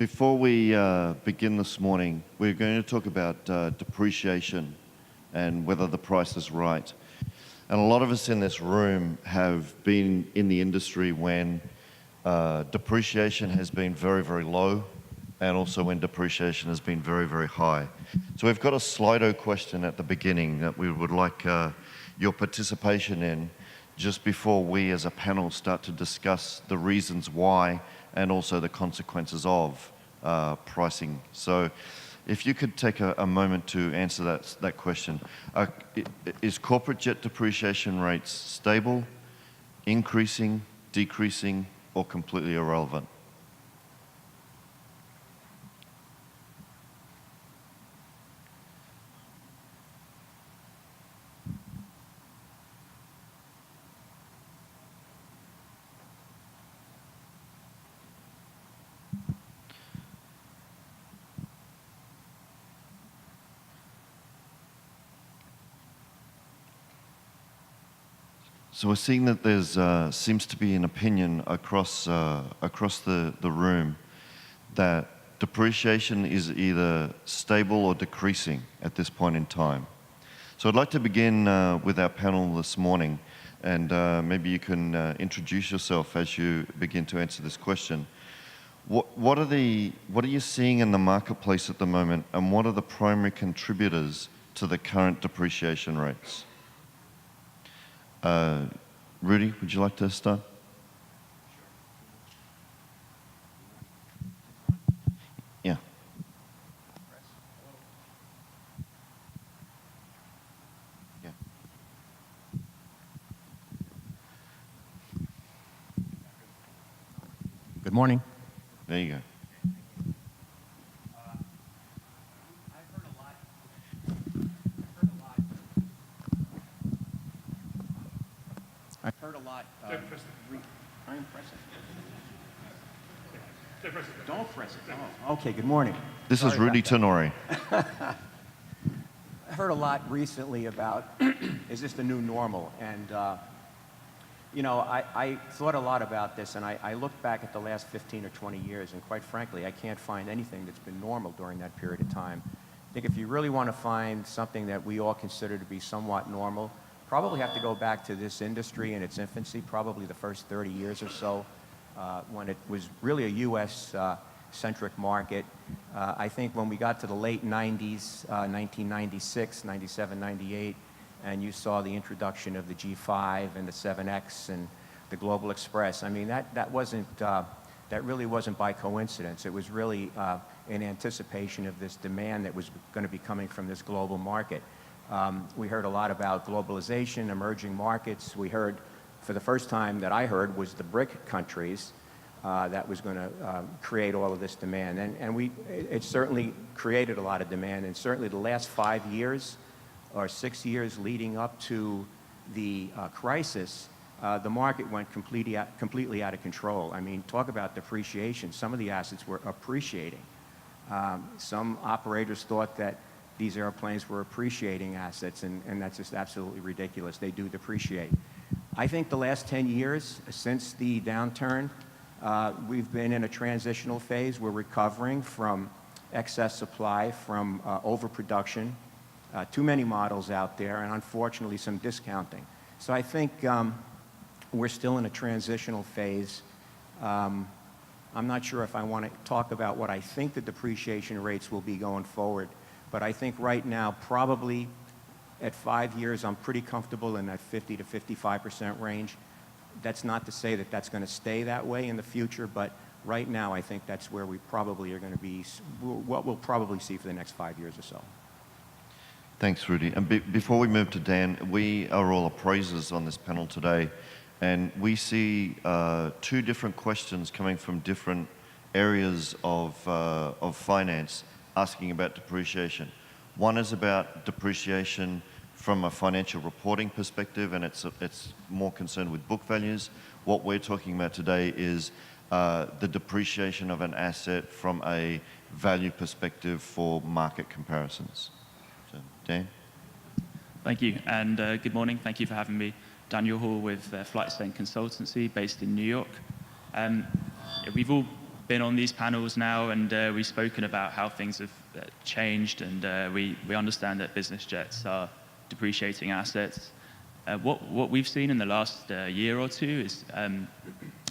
Before we begin this morning, we're going to talk about depreciation and whether the price is right. And a lot of us in this room have been in the industry when depreciation has been very, very low, and also when depreciation has been very, very high. So we've got a Slido question at the beginning that we would like your participation in just before we as a panel start to discuss the reasons why and also the consequences of pricing. So if you could take a moment to answer that question. Is corporate jet depreciation rates stable, increasing, decreasing, or completely irrelevant? So we're seeing that there's seems to be an opinion across the room that depreciation is either stable or decreasing at this point in time. So I'd like to begin with our panel this morning, and maybe you can introduce yourself as you begin to answer this question. What are you seeing in the marketplace at the moment, and what are the primary contributors to the current depreciation rates? Rudy, would you like to start? Yeah. Yeah. Good morning. There you go. I've heard a lot. I'm pressing. Don't press it. Oh, okay, good morning. This is Rudy Tenore. I heard a lot recently about, is this the new normal? And, you know, I thought a lot about this, and I looked back at the last 15 or 20 years, and quite frankly, I can't find anything that's been normal during that period of time. I think if you really want to find something that we all consider to be somewhat normal, probably have to go back to this industry in its infancy, probably the first 30 years or so, when it was really a U.S.-centric market. I think when we got to the late 90s, 1996, 97, 98, and you saw the introduction of the G5 and the 7X and the Global Express, I mean, that really wasn't by coincidence. It was really in anticipation of this demand that was going to be coming from this global market. We heard a lot about globalization, emerging markets. We heard, for the first time that I heard, was the BRIC countries that was going to create all of this demand. And it certainly created a lot of demand, and certainly the last 5 years or 6 years leading up to the crisis, the market went completely out of control. I mean, talk about depreciation. Some of the assets were appreciating. Some operators thought that these airplanes were appreciating assets, and that's just absolutely ridiculous. They do depreciate. I think the last 10 years, since the downturn, we've been in a transitional phase. We're recovering from excess supply, from overproduction, too many models out there, and unfortunately some discounting. So I think we're still in a transitional phase. I'm not sure if I want to talk about what I think the depreciation rates will be going forward. But I think right now, probably at 5 years, I'm pretty comfortable in that 50 to 55% range. That's not to say that that's going to stay that way in the future, but right now I think that's where we probably are going to be, what we'll probably see for the next 5 years or so. Thanks, Rudy. And before we move to Dan, we are all appraisers on this panel today, and we see two different questions coming from different areas of finance, asking about depreciation. One is about depreciation from a financial reporting perspective, and it's more concerned with book values. What we're talking about today is the depreciation of an asset from a value perspective for market comparisons. So, Dan? Thank you, and good morning. Thank you for having me. Daniel Hall with Flight Consultancy, based in New York. We've all been on these panels now, and we've spoken about how things have changed, and we understand that business jets are depreciating assets. What we've seen in the last year or two is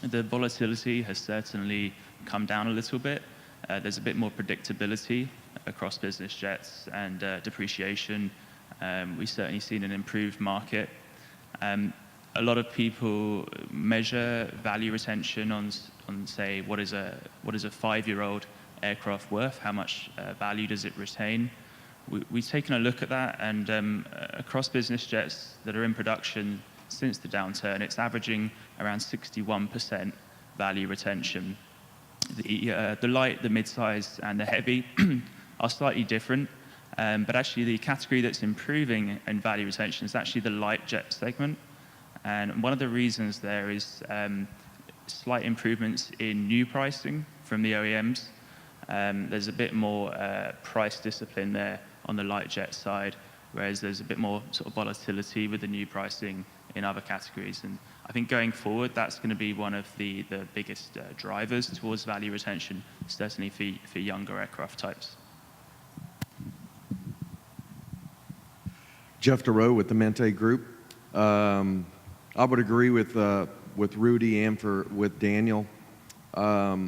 the volatility has certainly come down a little bit. There's a bit more predictability across business jets and depreciation. We've certainly seen an improved market. A lot of people measure value retention on say, what is a 5-year-old aircraft worth? How much value does it retain? We've taken a look at that, and across business jets that are in production since the downturn, it's averaging around 61% value retention. The light, the mid-size, and the heavy are slightly different, but actually the category that's improving in value retention is actually the light jet segment. And one of the reasons there is slight improvements in new pricing from the OEMs. There's a bit more price discipline there on the light jet side, whereas there's a bit more sort of volatility with the new pricing in other categories. And I think going forward, that's going to be one of the biggest drivers towards value retention, certainly for younger aircraft types. Jeff Dorrough with the Mente Group. I would agree with Rudy and with Daniel. A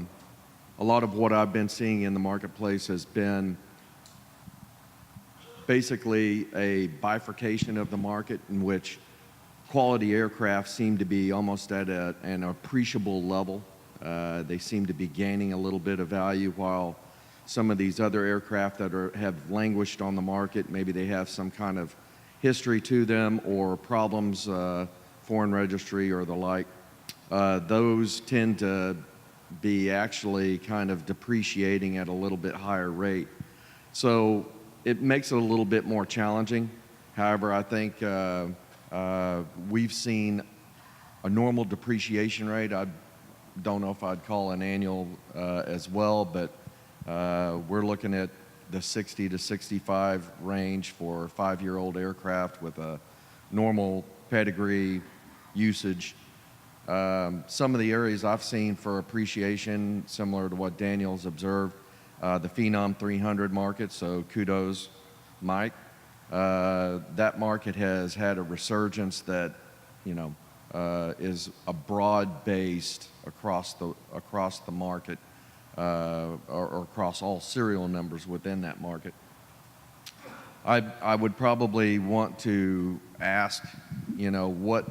lot of what I've been seeing in the marketplace has been basically a bifurcation of the market in which quality aircraft seem to be almost at an appreciable level. They seem to be gaining a little bit of value, while some of these other aircraft that have languished on the market, maybe they have some kind of history to them or problems, foreign registry or the like. Those tend to be actually kind of depreciating at a little bit higher rate. So it makes it a little bit more challenging. However, I think we've seen a normal depreciation rate. I don't know if I'd call an annual as well, but we're looking at the 60 to 65 range for 5-year-old aircraft with a normal pedigree usage. Some of the areas I've seen for appreciation, similar to what Daniel's observed, the Phenom 300 market, so kudos, Mike. That market has had a resurgence that, is a broad-based across the market, or across all serial numbers within that market. I would probably want to ask, what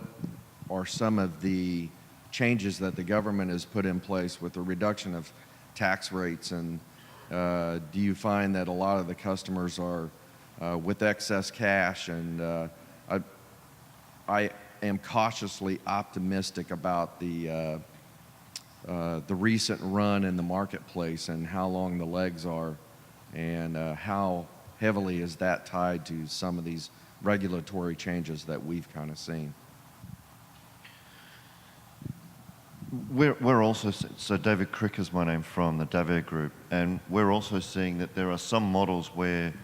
are some of the changes that the government has put in place with the reduction of tax rates, and do you find that a lot of the customers are with excess cash? And I am cautiously optimistic about the recent run in the marketplace and how long the legs are, and how heavily is that tied to some of these regulatory changes that we've kind of seen. We're also, so David Crick is my name from the DavAir group, and we're also seeing that there are some models where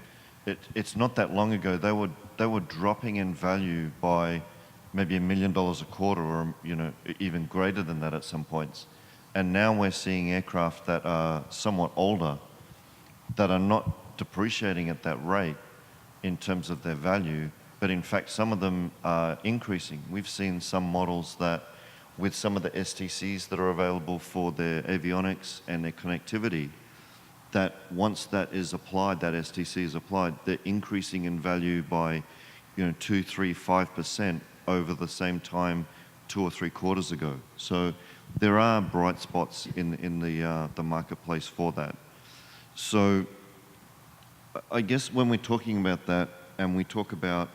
it's not that long ago they were dropping in value by maybe $1 million a quarter, or even greater than that at some points. And now we're seeing aircraft that are somewhat older that are not depreciating at that rate in terms of their value, but in fact some of them are increasing. We've seen some models that, with some of the STCs that are available for their avionics and their connectivity, that once that is applied, that STC is applied, they're increasing in value by 2, 3, 5% over the same time 2 or 3 quarters ago. So there are bright spots in the marketplace for that. So I guess when we're talking about that, and we talk about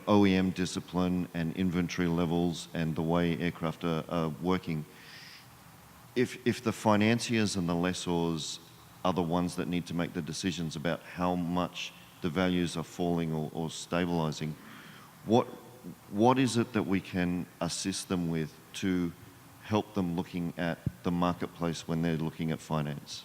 OEM discipline and inventory levels and the way aircraft are working, if the financiers and the lessors are the ones that need to make the decisions about how much the values are falling or stabilizing, what is it that we can assist them with to help them looking at the marketplace when they're looking at finance?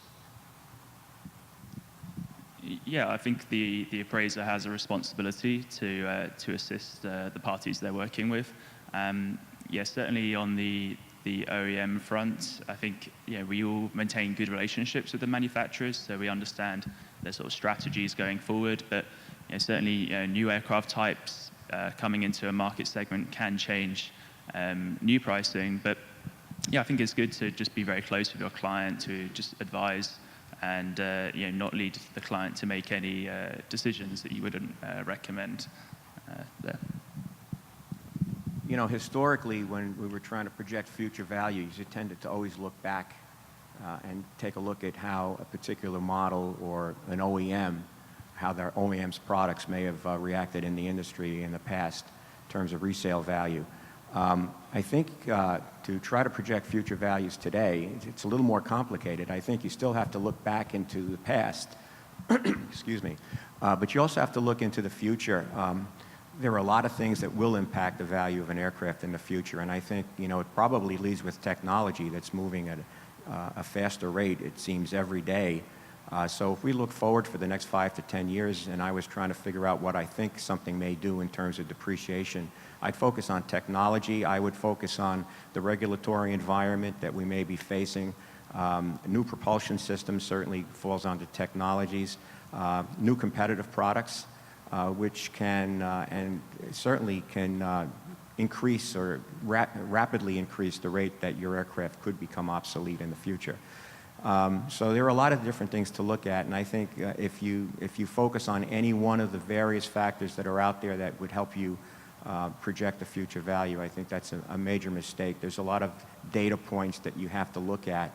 Yeah, I think the appraiser has a responsibility to assist the parties they're working with. Yeah, certainly on the the OEM front, I think we all maintain good relationships with the manufacturers, so we understand their sort of strategies going forward. But certainly, new aircraft types coming into a market segment can change new pricing. But I think it's good to just be very close with your client, to just advise and not lead the client to make any decisions that you wouldn't recommend there. Historically, when we were trying to project future values, you tended to always look back and take a look at how a particular model or an OEM, how their OEM's products may have reacted in the industry in the past in terms of resale value. I think to try to project future values today, it's a little more complicated. I think you still have to look back into the past, excuse me, but you also have to look into the future. There are a lot of things that will impact the value of an aircraft in the future, and I think it probably leads with technology that's moving at a faster rate, it seems, every day. So if we look forward for the next 5 to 10 years, and I was trying to figure out what I think something may do in terms of depreciation, I'd focus on technology. I would focus on the regulatory environment that we may be facing. New propulsion systems certainly falls onto technologies. New competitive products, which can and certainly can increase or rapidly increase the rate that your aircraft could become obsolete in the future. So there are a lot of different things to look at, and I think if you focus on any one of the various factors that are out there that would help you project the future value, I think that's a major mistake. There's a lot of data points that you have to look at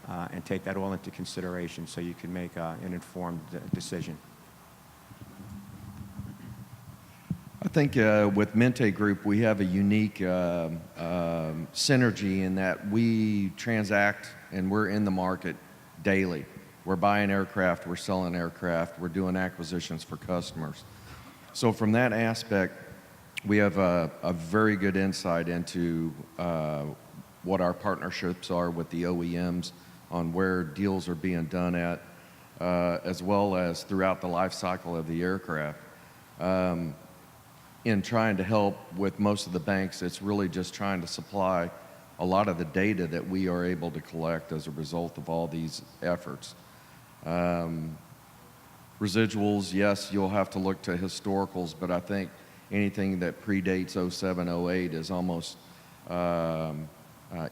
and take that all into consideration so you can make an informed decision. I think with Mente Group, we have a unique synergy in that we transact and we're in the market daily. We're buying aircraft, we're selling aircraft, we're doing acquisitions for customers. So from that aspect, we have a very good insight into what our partnerships are with the OEMs, on where deals are being done at, as well as throughout the life cycle of the aircraft. In trying to help with most of the banks, it's really just trying to supply a lot of the data that we are able to collect as a result of all these efforts. Residuals, yes, you'll have to look to historicals, but I think anything that predates 07, 08 is almost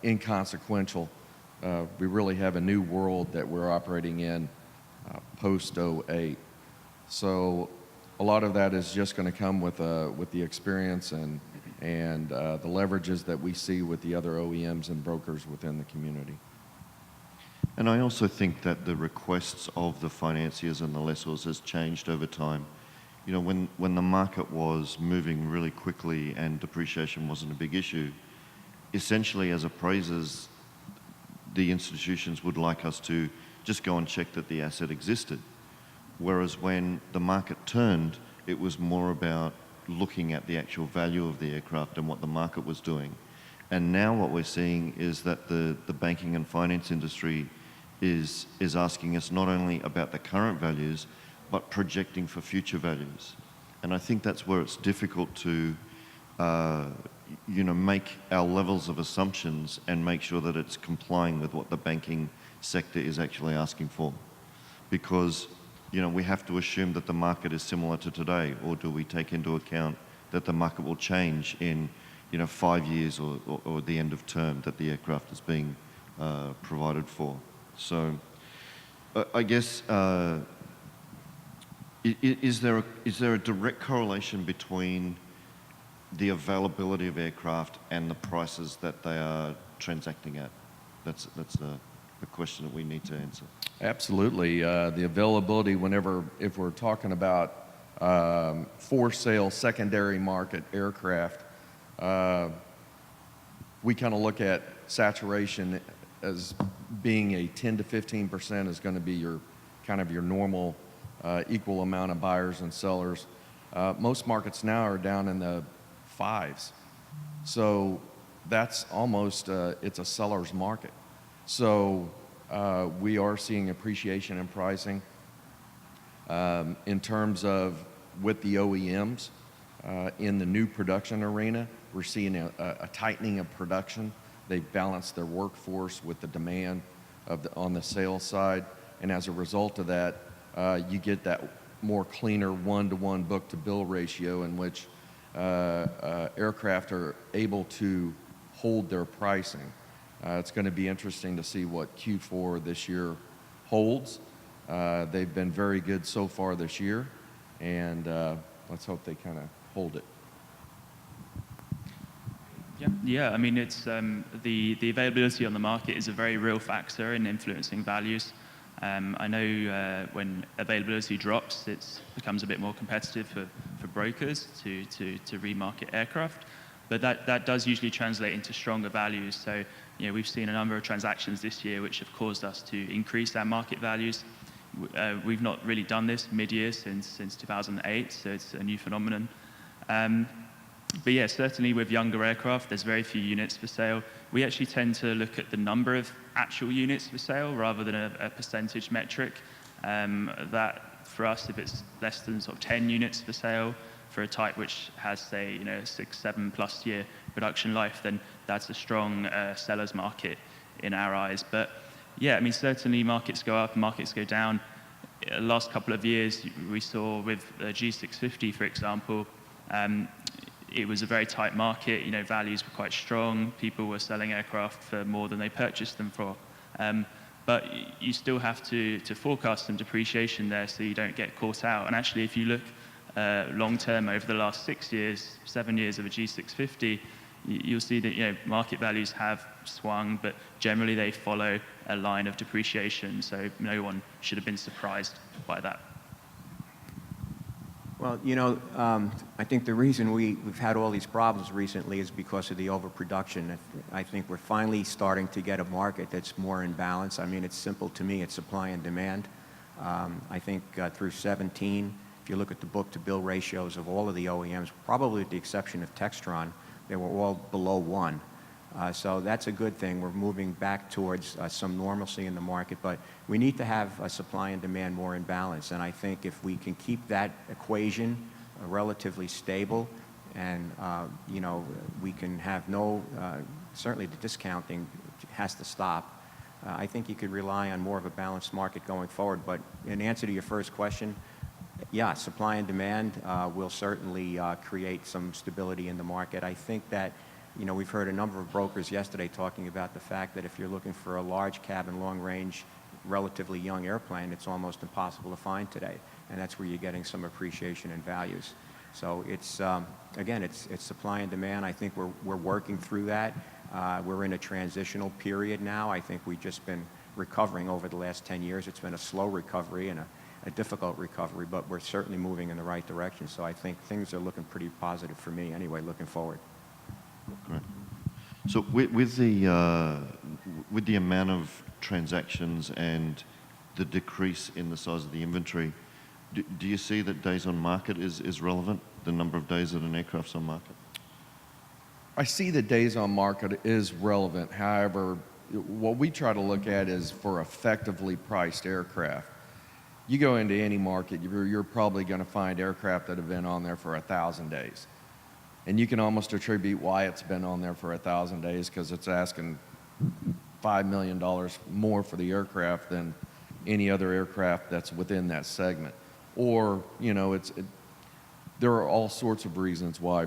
inconsequential. We really have a new world that we're operating in post 08. So a lot of that is just going to come with the experience and the leverages that we see with the other OEMs and brokers within the community. And I also think that the requests of the financiers and the lessors has changed over time. When the market was moving really quickly and depreciation wasn't a big issue, essentially as appraisers, the institutions would like us to just go and check that the asset existed. Whereas when the market turned, it was more about looking at the actual value of the aircraft and what the market was doing. And now what we're seeing is that the banking and finance industry is asking us not only about the current values, but projecting for future values. And I think that's where it's difficult to make our levels of assumptions and make sure that it's complying with what the banking sector is actually asking for. Because we have to assume that the market is similar to today, or do we take into account that the market will change in 5 years or the end of term that the aircraft is being provided for? So I guess, is there a direct correlation between the availability of aircraft and the prices that they are transacting at? That's a question that we need to answer. Absolutely. The availability, if we're talking about for sale secondary market aircraft, we kind of look at saturation as being a 10 to 15% is going to be your normal equal amount of buyers and sellers. Most markets now are down in the 5s. So that's almost, it's a seller's market. So we are seeing appreciation in pricing. In terms of with the OEMs, in the new production arena, we're seeing a tightening of production. They've balanced their workforce with the demand on the sales side, and as a result of that, you get that more cleaner one-to-one book-to-bill ratio in which aircraft are able to hold their pricing. It's going to be interesting to see what Q4 this year holds. They've been very good so far this year, and let's hope they kind of hold it. Yeah. I mean, it's the availability on the market is a very real factor in influencing values. I know when availability drops, it becomes a bit more competitive for brokers to remarket aircraft, but that does usually translate into stronger values. So, we've seen a number of transactions this year which have caused us to increase our market values. We've not really done this mid-year since 2008, so it's a new phenomenon. But yeah, certainly with younger aircraft, there's very few units for sale. We actually tend to look at the number of actual units for sale rather than a percentage metric. That for us, if it's less than sort of 10 units for sale for a type which has, say, 6-7+ year production life, then that's a strong seller's market in our eyes. But yeah, I mean, certainly markets go up, markets go down. Last couple of years, we saw with G650, for example, it was a very tight market. Values were quite strong. People were selling aircraft for more than they purchased them for. But you still have to forecast some depreciation there so you don't get caught out. And actually, if you look long term over the last 6 years, 7 years of a G650, you'll see that market values have swung, but generally they follow a line of depreciation. So no one should have been surprised by that. Well, I think the reason we've had all these problems recently is because of the overproduction. I think we're finally starting to get a market that's more in balance. I mean, it's simple to me. It's supply and demand. I think through 17, if you look at the book-to-bill ratios of all of the OEMs, probably with the exception of Textron, they were all below 1. So that's a good thing. We're moving back towards some normalcy in the market, but we need to have supply and demand more in balance. And I think if we can keep that equation relatively stable, and we can have certainly the discounting has to stop. I think you could rely on more of a balanced market going forward. But in answer to your first question, yeah, supply and demand will certainly create some stability in the market. I think that we've heard a number of brokers yesterday talking about the fact that if you're looking for a large cabin, long-range, relatively young airplane, it's almost impossible to find today, and that's where you're getting some appreciation in values. So it's again, it's supply and demand. I think we're working through that. We're in a transitional period now. I think we've just been recovering over the last 10 years. It's been a slow recovery and a difficult recovery, but we're certainly moving in the right direction. So I think things are looking pretty positive for me anyway, looking forward. Great. So with the amount of transactions and the decrease in the size of the inventory, do you see that days on market is relevant, the number of days that an aircraft's on market? I see the days on market is relevant. However, what we try to look at is for effectively priced aircraft. You go into any market, you're probably going to find aircraft that have been on there for 1,000 days. And you can almost attribute why it's been on there for 1,000 days, because it's asking $5 million more for the aircraft than any other aircraft that's within that segment. Or, there are all sorts of reasons why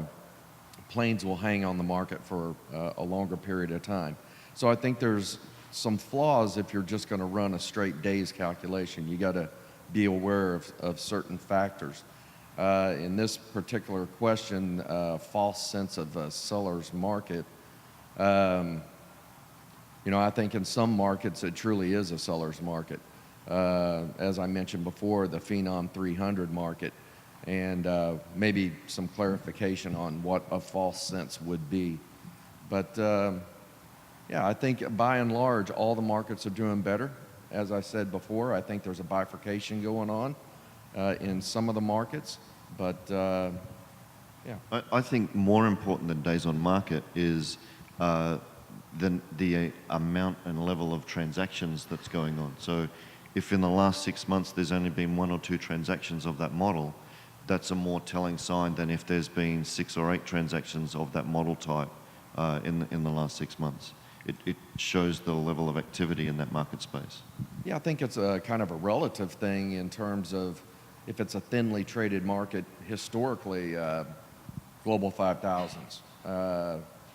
planes will hang on the market for a longer period of time. So I think there's some flaws if you're just going to run a straight days calculation. You got to be aware of certain factors. In this particular question, false sense of a seller's market, I think in some markets it truly is a seller's market. As I mentioned before, the Phenom 300 market, and maybe some clarification on what a false sense would be. But I think by and large, all the markets are doing better. As I said before, I think there's a bifurcation going on in some of the markets, but I think more important than days on market is the amount and level of transactions that's going on. So if in the last 6 months there's only been 1 or 2 transactions of that model, that's a more telling sign than if there's been 6 or 8 transactions of that model type in the last 6 months. it shows the level of activity in that market space. Yeah, I think it's a kind of a relative thing in terms of if it's a thinly traded market historically, global 5000s,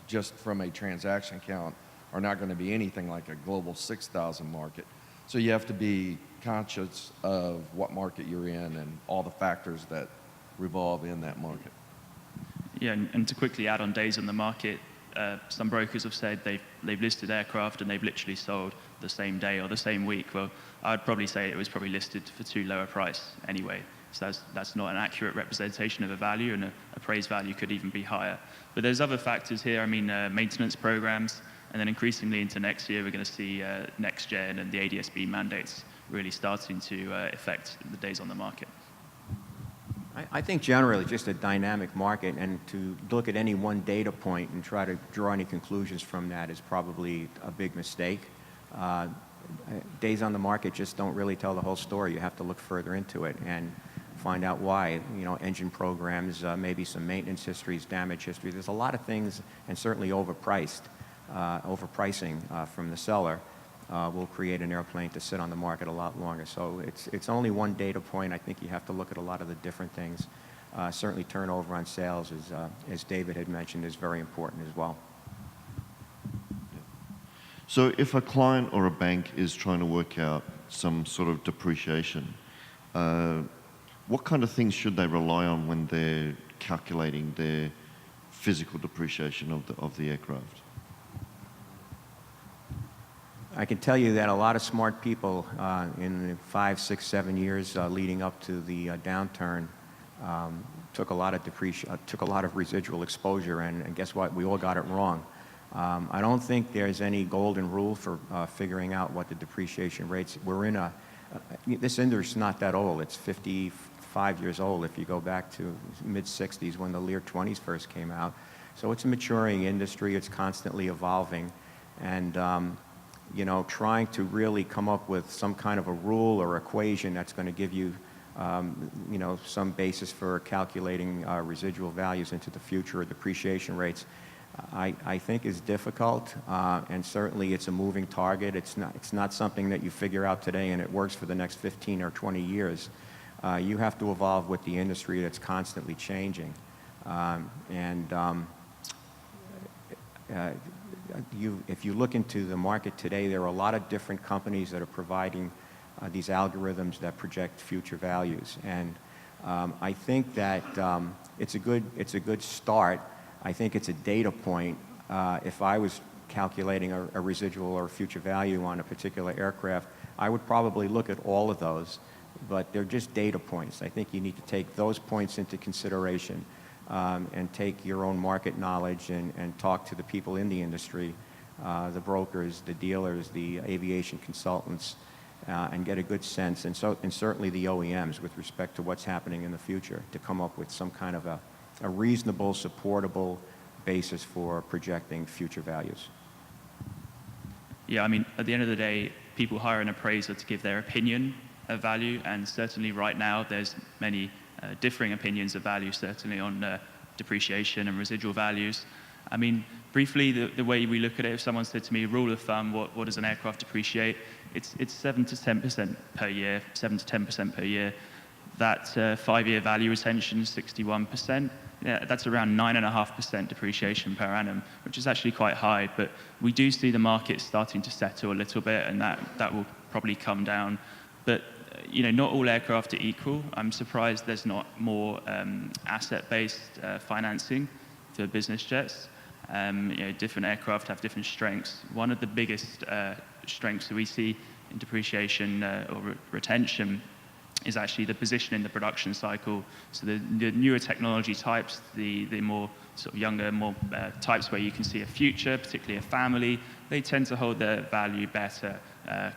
just from a transaction count, are not going to be anything like a global 6,000 market. So you have to be conscious of what market you're in and all the factors that revolve in that market. Yeah, and to quickly add on days on the market, some brokers have said they've listed aircraft and they've literally sold the same day or the same week. Well, I'd probably say it was probably listed for too low a price anyway. So that's not an accurate representation of a value, and appraised value could even be higher. But there's other factors here. I mean, maintenance programs, and then increasingly into next year, we're going to see next gen and the ADS-B mandates really starting to affect the days on the market. I think generally just a dynamic market, and to look at any one data point and try to draw any conclusions from that is probably a big mistake. Days on the market just don't really tell the whole story. You have to look further into it and find out why. You know, engine programs, maybe some maintenance histories, damage history. There's a lot of things, and certainly overpricing from the seller will create an airplane to sit on the market a lot longer. So it's only one data point. I think you have to look at a lot of the different things. Certainly turnover on sales, as David had mentioned, is very important as well. So if a client or a bank is trying to work out some sort of depreciation, what kind of things should they rely on when they're calculating their physical depreciation of the aircraft? I can tell you that a lot of smart people in the 5, 6, 7 years leading up to the downturn took a lot of residual exposure, and guess what? We all got it wrong. I don't think there's any golden rule for figuring out what the depreciation rates. This industry's not that old. It's 55 years old if you go back to mid-60s when the Lear 20s first came out. So it's a maturing industry. It's constantly evolving, and you know, trying to really come up with some kind of a rule or equation that's going to give you, you know, some basis for calculating residual values into the future or depreciation rates, I think is difficult, and certainly it's a moving target. It's not something that you figure out today and it works for the next 15 or 20 years. You have to evolve with the industry that's constantly changing, if you look into the market today, there are a lot of different companies that are providing these algorithms that project future values, and I think that it's a good start. I think it's a data point. If I was calculating a residual or future value on a particular aircraft, I would probably look at all of those, but they're just data points. I think you need to take those points into consideration. And take your own market knowledge and talk to the people in the industry, the brokers, the dealers, the aviation consultants, and get a good sense, and certainly the OEMs with respect to what's happening in the future, to come up with some kind of a reasonable, supportable basis for projecting future values. Yeah, I mean, at the end of the day, people hire an appraiser to give their opinion of value, and certainly right now there's many differing opinions of value, certainly on depreciation and residual values. I mean, briefly, the way we look at it, if someone said to me, rule of thumb, what does an aircraft depreciate? It's 7 to 10% per year, 7 to 10% per year. That 5-year value retention is 61%. Yeah, that's around 9.5% depreciation per annum, which is actually quite high, but we do see the market starting to settle a little bit, and that will probably come down. But you know, not all aircraft are equal. I'm surprised there's not more asset-based financing for business jets. You know, different aircraft have different strengths. One of the biggest strengths that we see in depreciation or retention is actually the position in the production cycle. So the newer technology types, the more sort of younger, more types where you can see a future, particularly a family, they tend to hold their value better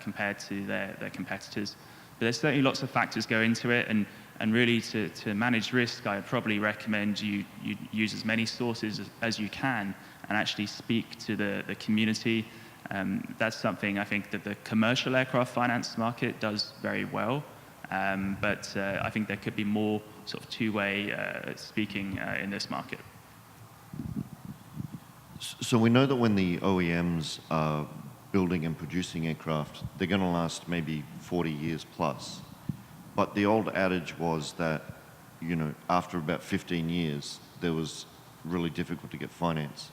compared to their competitors. But there's certainly lots of factors go into it, and really to manage risk, I would probably recommend you use as many sources as you can and actually speak to the community. That's something I think that the commercial aircraft finance market does very well, but I think there could be more sort of two-way speaking in this market. So we know that when the OEMs are building and producing aircraft, they're going to last maybe 40 years plus. But the old adage was that, you know, after about 15 years, there was really difficult to get finance.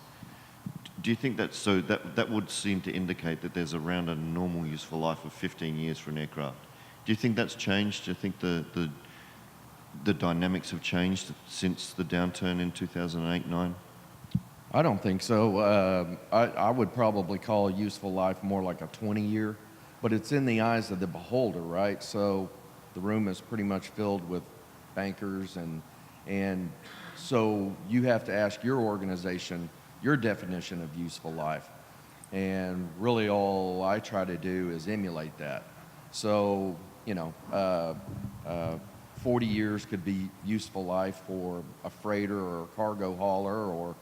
Do you think that's so? That would seem to indicate that there's around a normal useful life of 15 years for an aircraft. Do you think that's changed? Do you think the dynamics have changed since the downturn in 2008-9? I don't think so. I would probably call useful life more like a 20-year, but it's in the eyes of the beholder, right? So the room is pretty much filled with bankers, and so you have to ask your organization your definition of useful life. And really all I try to do is emulate that. So, you know, 40 years could be useful life for a freighter or a cargo hauler, or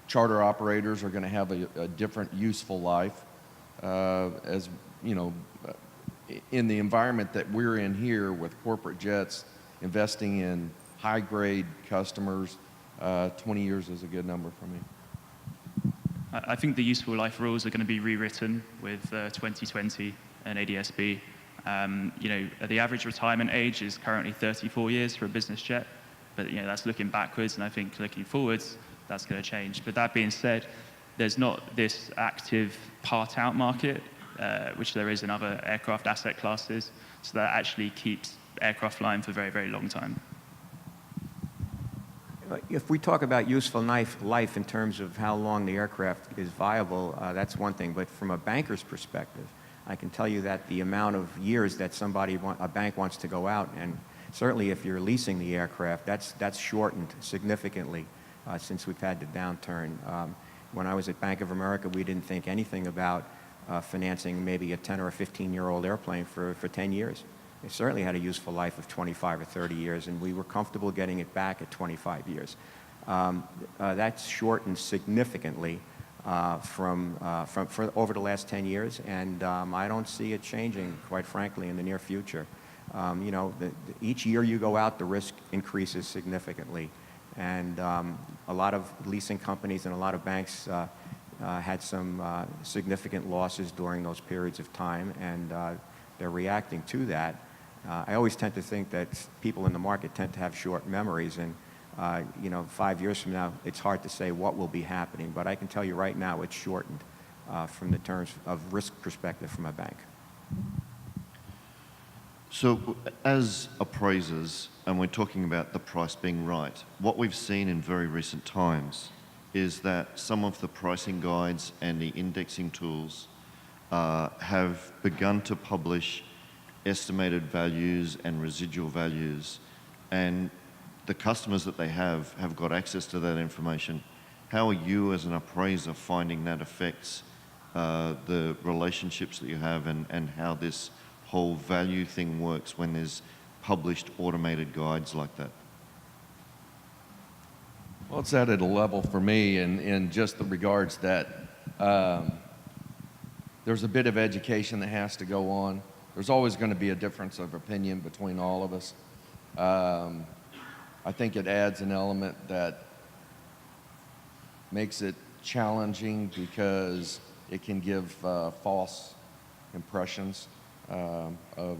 charter operators are going to have a different useful life. As you know, in the environment that we're in here with corporate jets, investing in high-grade customers, 20 years is a good number for me. I think the useful life rules are going to be rewritten with 2020 and ADS-B. The average retirement age is currently 34 years for a business jet, but that's looking backwards, and I think looking forwards, that's going to change. But that being said, there's not this active part-out market, which there is in other aircraft asset classes, so that actually keeps aircraft flying for a very, very long time. If we talk about useful life in terms of how long the aircraft is viable, that's one thing. But from a banker's perspective, I can tell you that the amount of years that a bank wants to go out, and certainly if you're leasing the aircraft, that's shortened significantly since we've had the downturn. When I was at Bank of America, we didn't think anything about financing maybe a 10 or a 15-year-old airplane for 10 years. It certainly had a useful life of 25 or 30 years, and we were comfortable getting it back at 25 years. That's shortened significantly for over the last 10 years, and I don't see it changing, quite frankly, in the near future. Each year you go out, the risk increases significantly, and a lot of leasing companies and a lot of banks had some significant losses during those periods of time, and they're reacting to that. I always tend to think that people in the market tend to have short memories, and 5 years from now, it's hard to say what will be happening, but I can tell you right now it's shortened from the terms of risk perspective from a bank. So as appraisers, and we're talking about the price being right, what we've seen in very recent times is that some of the pricing guides and the indexing tools have begun to publish estimated values and residual values, and the customers that they have got access to that information. How are you as an appraiser finding that affects the relationships that you have, and how this whole value thing works when there's published automated guides like that? Well, it's at a level for me in just the regards that there's a bit of education that has to go on. There's always going to be a difference of opinion between all of us. I think it adds an element that makes it challenging because it can give false impressions of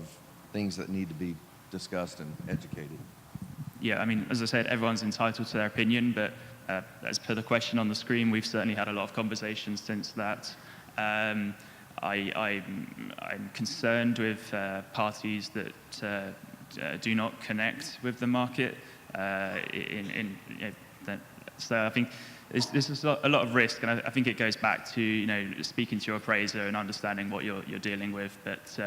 things that need to be discussed and educated. Yeah, I mean, as I said, everyone's entitled to their opinion, but as per the question on the screen, we've certainly had a lot of conversations since that. I'm concerned with parties that do not connect with the market. So I think this is a lot of risk, and I think it goes back to speaking to your appraiser and understanding what you're dealing with. But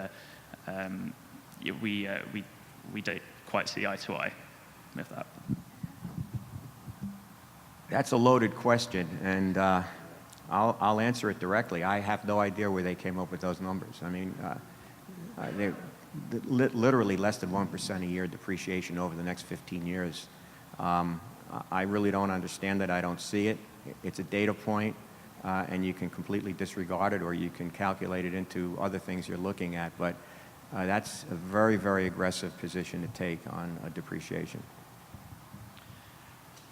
we don't quite see eye to eye with that. That's a loaded question, and I'll answer it directly. I have no idea where they came up with those numbers. I mean, they're literally less than 1% a year depreciation over the next 15 years. I really don't understand it. I don't see it. It's a data point, and you can completely disregard it, or you can calculate it into other things you're looking at. But that's a very, very aggressive position to take on depreciation.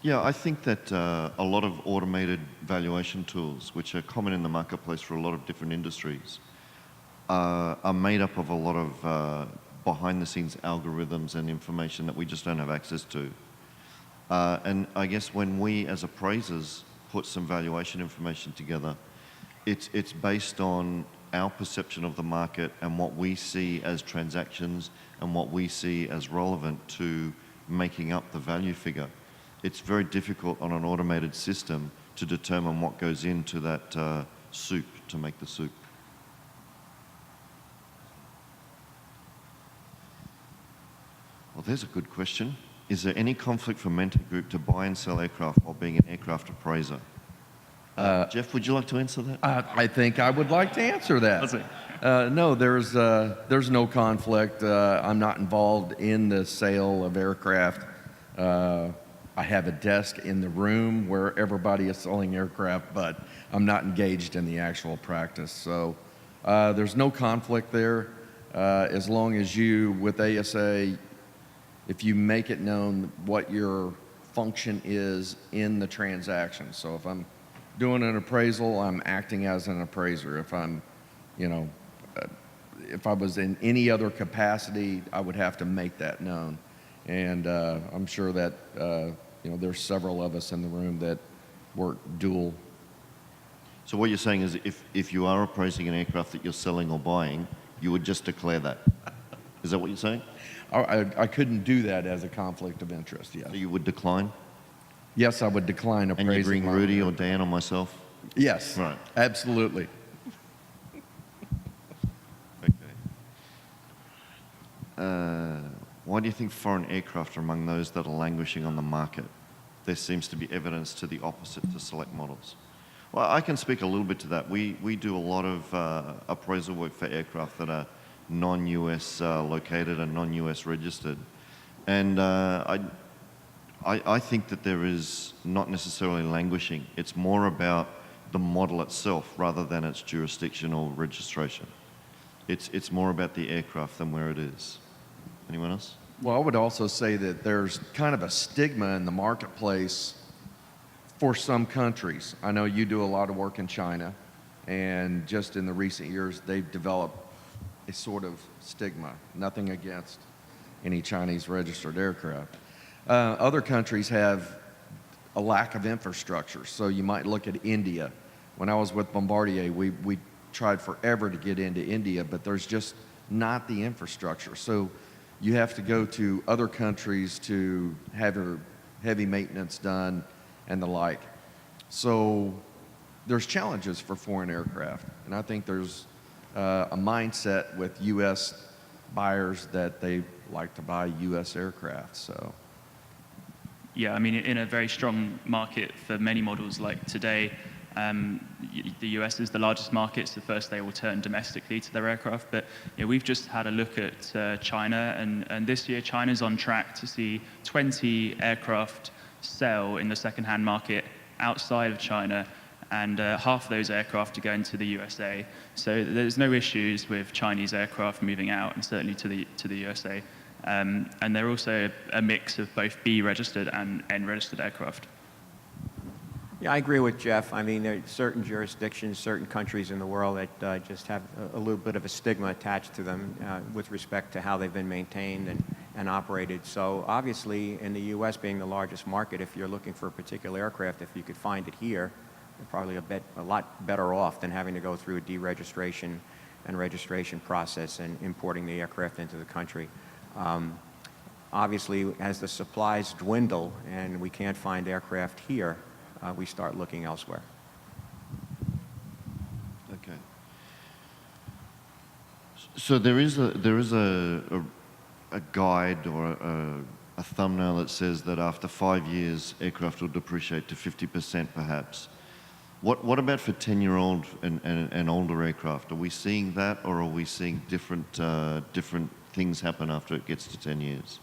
Yeah, I think that a lot of automated valuation tools, which are common in the marketplace for a lot of different industries, are made up of a lot of behind-the-scenes algorithms and information that we just don't have access to. And I guess when we, as appraisers, put some valuation information together, it's based on our perception of the market and what we see as transactions and what we see as relevant to making up the value figure. It's very difficult on an automated system to determine what goes into that soup to make the soup. Well, there's a good question. Is there any conflict for Mente Group to buy and sell aircraft while being an aircraft appraiser? Jeff, would you like to answer that? I think I would like to answer that. Does it? No, there's no conflict. I'm not involved in the sale of aircraft. I have a desk in the room where everybody is selling aircraft, but I'm not engaged in the actual practice. So there's no conflict there. As long as you, with ASA, if you make it known what your function is in the transaction. So if I'm doing an appraisal, I'm acting as an appraiser. If I'm, if I was in any other capacity, I would have to make that known. And I'm sure that, there's several of us in the room that work dual. So what you're saying is if you are appraising an aircraft that you're selling or buying, you would just declare that. Is that what you're saying? I couldn't do that as a conflict of interest, yes. So you would decline? Yes, I would decline And appraising. you bring my Rudy own. or Dan or myself? Yes, Right. absolutely. Okay. Why do you think foreign aircraft are among those that are languishing on the market? There seems to be evidence to the opposite to select models. Well, I can speak a little bit to that. We do a lot of appraisal work for aircraft that are non-US located and non-US registered. And I think that there is not necessarily languishing. It's more about the model itself rather than its jurisdiction or registration. It's more about the aircraft than where it is. Anyone else? Well, I would also say that there's kind of a stigma in the marketplace for some countries. I know you do a lot of work in China, and just in the recent years, they've developed a sort of stigma. Nothing against any Chinese registered aircraft. Other countries have a lack of infrastructure. So you might look at India. When I was with Bombardier, we tried forever to get into India, but there's just not the infrastructure. So you have to go to other countries to have your heavy maintenance done and the like. So there's challenges for foreign aircraft. And I think there's a mindset with U.S. buyers that they like to buy U.S. aircraft. So. Yeah, I mean, in a very strong market for many models like today, the US is the largest market, so first they will turn domestically to their aircraft. But we've just had a look at China, and this year China's on track to see 20 aircraft sell in the second-hand market outside of China, and half of those aircraft are going to the USA. So there's no issues with Chinese aircraft moving out, and certainly to the USA. And they're also a mix of both B-registered and N-registered aircraft. Yeah, I agree with Jeff. I mean, there are certain jurisdictions, certain countries in the world that just have a little bit of a stigma attached to them with respect to how they've been maintained and operated. So obviously, in the U.S. being the largest market, if you're looking for a particular aircraft, if you could find it here, you're probably a lot better off than having to go through a deregistration and registration process and importing the aircraft into the country. Obviously, as the supplies dwindle and we can't find aircraft here, we start looking elsewhere. Okay. So there is a guide or a thumbnail that says that after 5 years, aircraft will depreciate to 50% perhaps. What about for 10-year-old and older aircraft? Are we seeing that, or are we seeing different things happen after it gets to 10 years?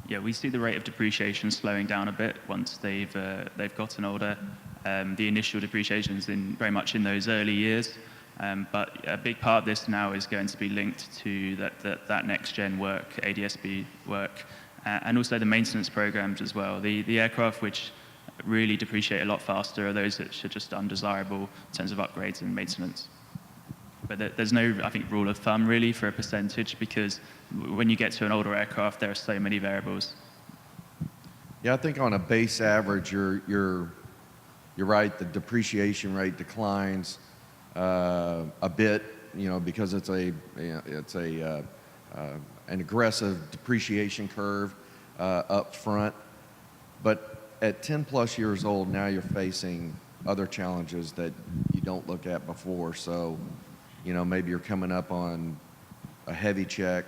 Yeah, we see the rate of depreciation slowing down a bit once they've gotten older. The initial depreciation is very much in those early years, but a big part of this now is going to be linked to that next gen work, ADS-B work, and also the maintenance programs as well. The aircraft which really depreciate a lot faster are those that are just undesirable in terms of upgrades and maintenance. But there's no, I think, rule of thumb really for a percentage, because when you get to an older aircraft, there are so many variables. Yeah, I think on a base average, you're right. The depreciation rate declines a bit, because it's an aggressive depreciation curve up front. But at 10 plus years old, now you're facing other challenges that you don't look at before. So, maybe you're coming up on a heavy check,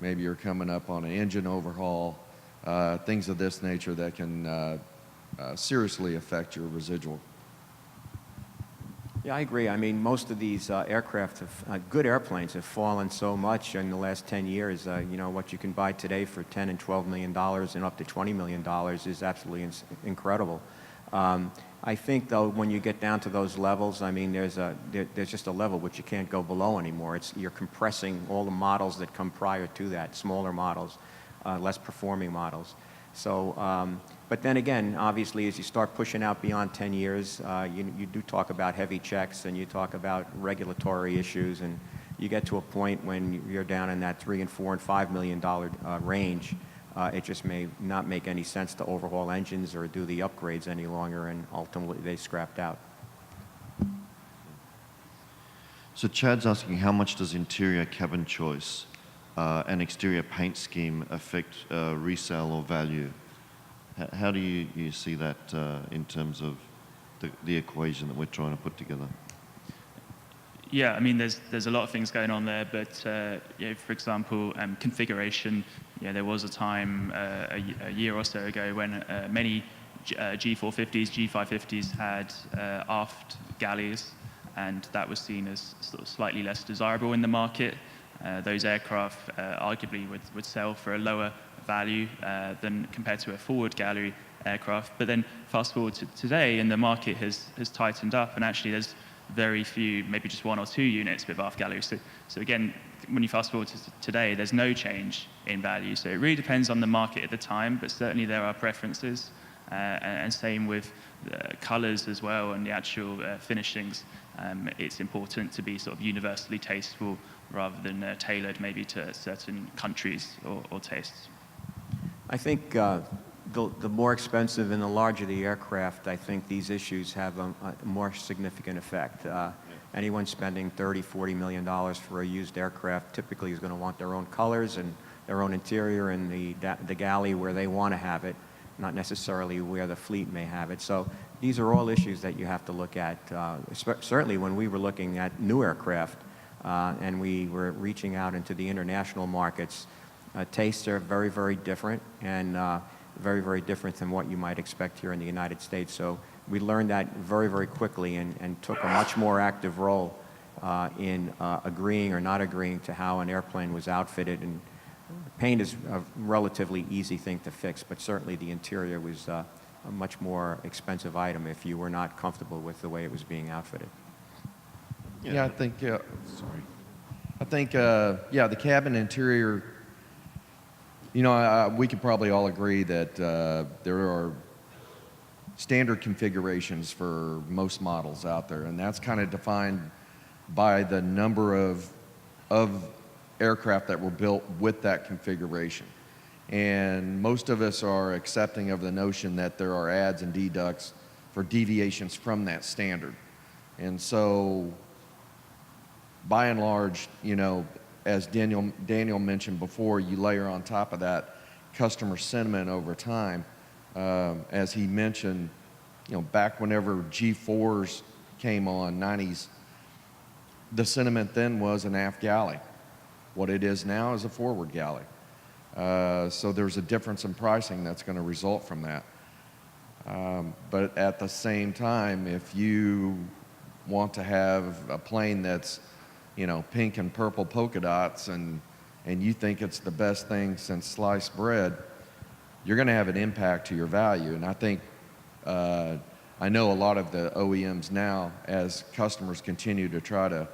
maybe you're coming up on an engine overhaul, things of this nature that can seriously affect your residual. Yeah, I agree. I mean, most of these aircraft, good airplanes, have fallen so much in the last 10 years. What you can buy today for $10 and $12 million and up to $20 million is absolutely incredible. I think, though, when you get down to those levels, I mean, there's just a level which you can't go below anymore. You're compressing all the models that come prior to that, smaller models, less performing models. So, but then again, obviously, as you start pushing out beyond 10 years, you do talk about heavy checks, and you talk about regulatory issues, and you get to a point when you're down in that $3 and $4 and $5 million range. It just may not make any sense to overhaul engines or do the upgrades any longer, and ultimately they scrapped out. So Chad's asking, how much does interior cabin choice and exterior paint scheme affect resale or value? How do you see that in terms of the equation that we're trying to put together? Yeah, I mean, there's a lot of things going on there, but for example, configuration. There was a time a year or so ago when many G450s, G550s had aft galleys, and that was seen as sort of slightly less desirable in the market. Those aircraft arguably would sell for a lower value than compared to a forward gallery aircraft. But then fast forward to today, and the market has tightened up, and actually there's very few, maybe just 1 or 2 units with aft gallery. So again, when you fast forward to today, there's no change in value. So it really depends on the market at the time, but certainly there are preferences, and same with colors as well, and the actual finishings. It's important to be sort of universally tasteful rather than tailored maybe to certain countries or tastes. I think the more expensive and the larger the aircraft, I think these issues have a more significant effect. Anyone spending $30, $40 million for a used aircraft typically is going to want their own colors and their own interior and the galley where they want to have it, not necessarily where the fleet may have it. So these are all issues that you have to look at. Certainly when we were looking at new aircraft and we were reaching out into the international markets, tastes are very, very different, and very, very different than what you might expect here in the United States. So we learned that very, very quickly and took a much more active role in agreeing or not agreeing to how an airplane was outfitted. And paint is a relatively easy thing to fix, but certainly the interior was a much more expensive item if you were not comfortable with the way it was being outfitted. Yeah, I think, the cabin interior, we could probably all agree that there are standard configurations for most models out there, and that's kind of defined by the number of aircraft that were built with that configuration. And most of us are accepting of the notion that there are adds and deducts for deviations from that standard. And so, by and large, as Daniel mentioned before, you layer on top of that customer sentiment over time. As he mentioned, back whenever G4s came on, 90s, the sentiment then was an aft galley. What it is now is a forward galley. So there's a difference in pricing that's going to result from that. But at the same time, if you want to have a plane that's pink and purple polka dots, and you think it's the best thing since sliced bread, you're going to have an impact to your value. And I think, I know a lot of the OEMs now, as customers continue to try to,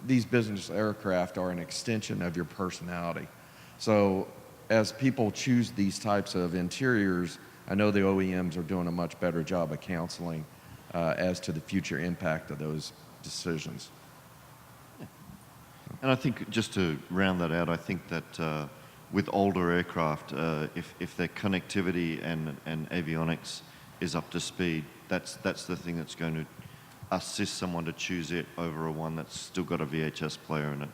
these business aircraft are an extension of your personality. So as people choose these types of interiors, I know the OEMs are doing a much better job of counseling as to the future impact of those decisions. And I think just to round that out, I think that with older aircraft, if their connectivity and avionics is up to speed, that's the thing that's going to assist someone to choose it over a one that's still got a VHS player in it.